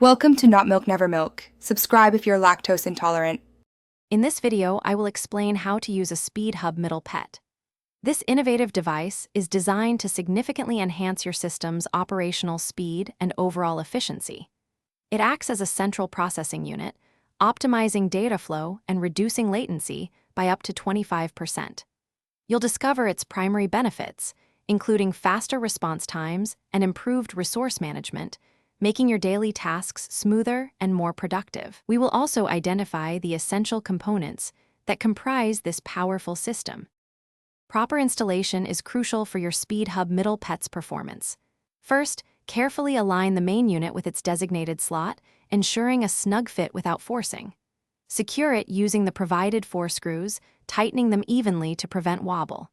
Welcome to Not Milk Never Milk. Subscribe if you're lactose intolerant. In this video, I will explain how to use a SpeedHub Middle PET. This innovative device is designed to significantly enhance your system's operational speed and overall efficiency. It acts as a central processing unit, optimizing data flow and reducing latency by up to 25%. You'll discover its primary benefits, including faster response times and improved resource management, making your daily tasks smoother and more productive. We will also identify the essential components that comprise this powerful system. Proper installation is crucial for your SpeedHub Middle PET's performance. First, carefully align the main unit with its designated slot, ensuring a snug fit without forcing. Secure it using the provided 4 screws, tightening them evenly to prevent wobble.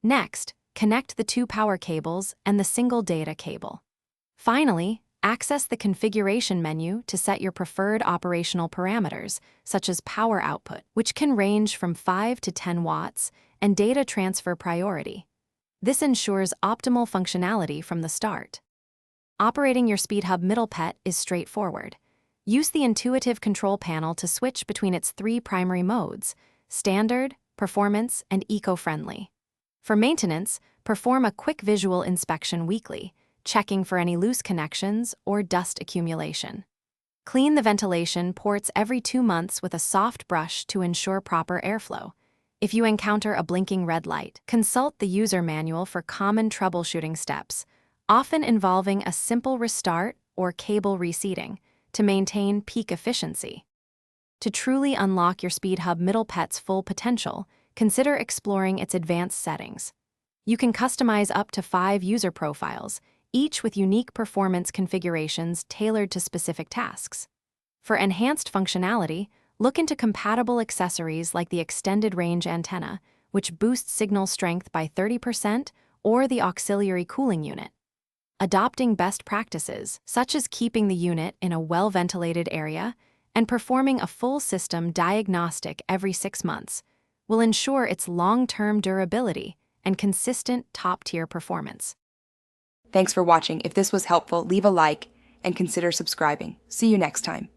Next, connect the 2 power cables and the single data cable. Finally, access the configuration menu to set your preferred operational parameters, such as power output, which can range from 5 to 10 watts, and data transfer priority. This ensures optimal functionality from the start. Operating your SpeedHub Middle PET is straightforward. Use the intuitive control panel to switch between its 3 primary modes: standard, performance, and eco-friendly. For maintenance, perform a quick visual inspection weekly, checking for any loose connections or dust accumulation. Clean the ventilation ports every 2 months with a soft brush to ensure proper airflow. If you encounter a blinking red light, consult the user manual for common troubleshooting steps, often involving a simple restart or cable reseating, to maintain peak efficiency. To truly unlock your SpeedHub Middle PET's full potential, consider exploring its advanced settings. You can customize up to 5 user profiles, each with unique performance configurations tailored to specific tasks. For enhanced functionality, look into compatible accessories like the extended range antenna, which boosts signal strength by 30%, or the auxiliary cooling unit. Adopting best practices, such as keeping the unit in a well-ventilated area and performing a full system diagnostic every 6 months, will ensure its long-term durability and consistent top-tier performance. Thanks for watching. If this was helpful, leave a like and consider subscribing. See you next time.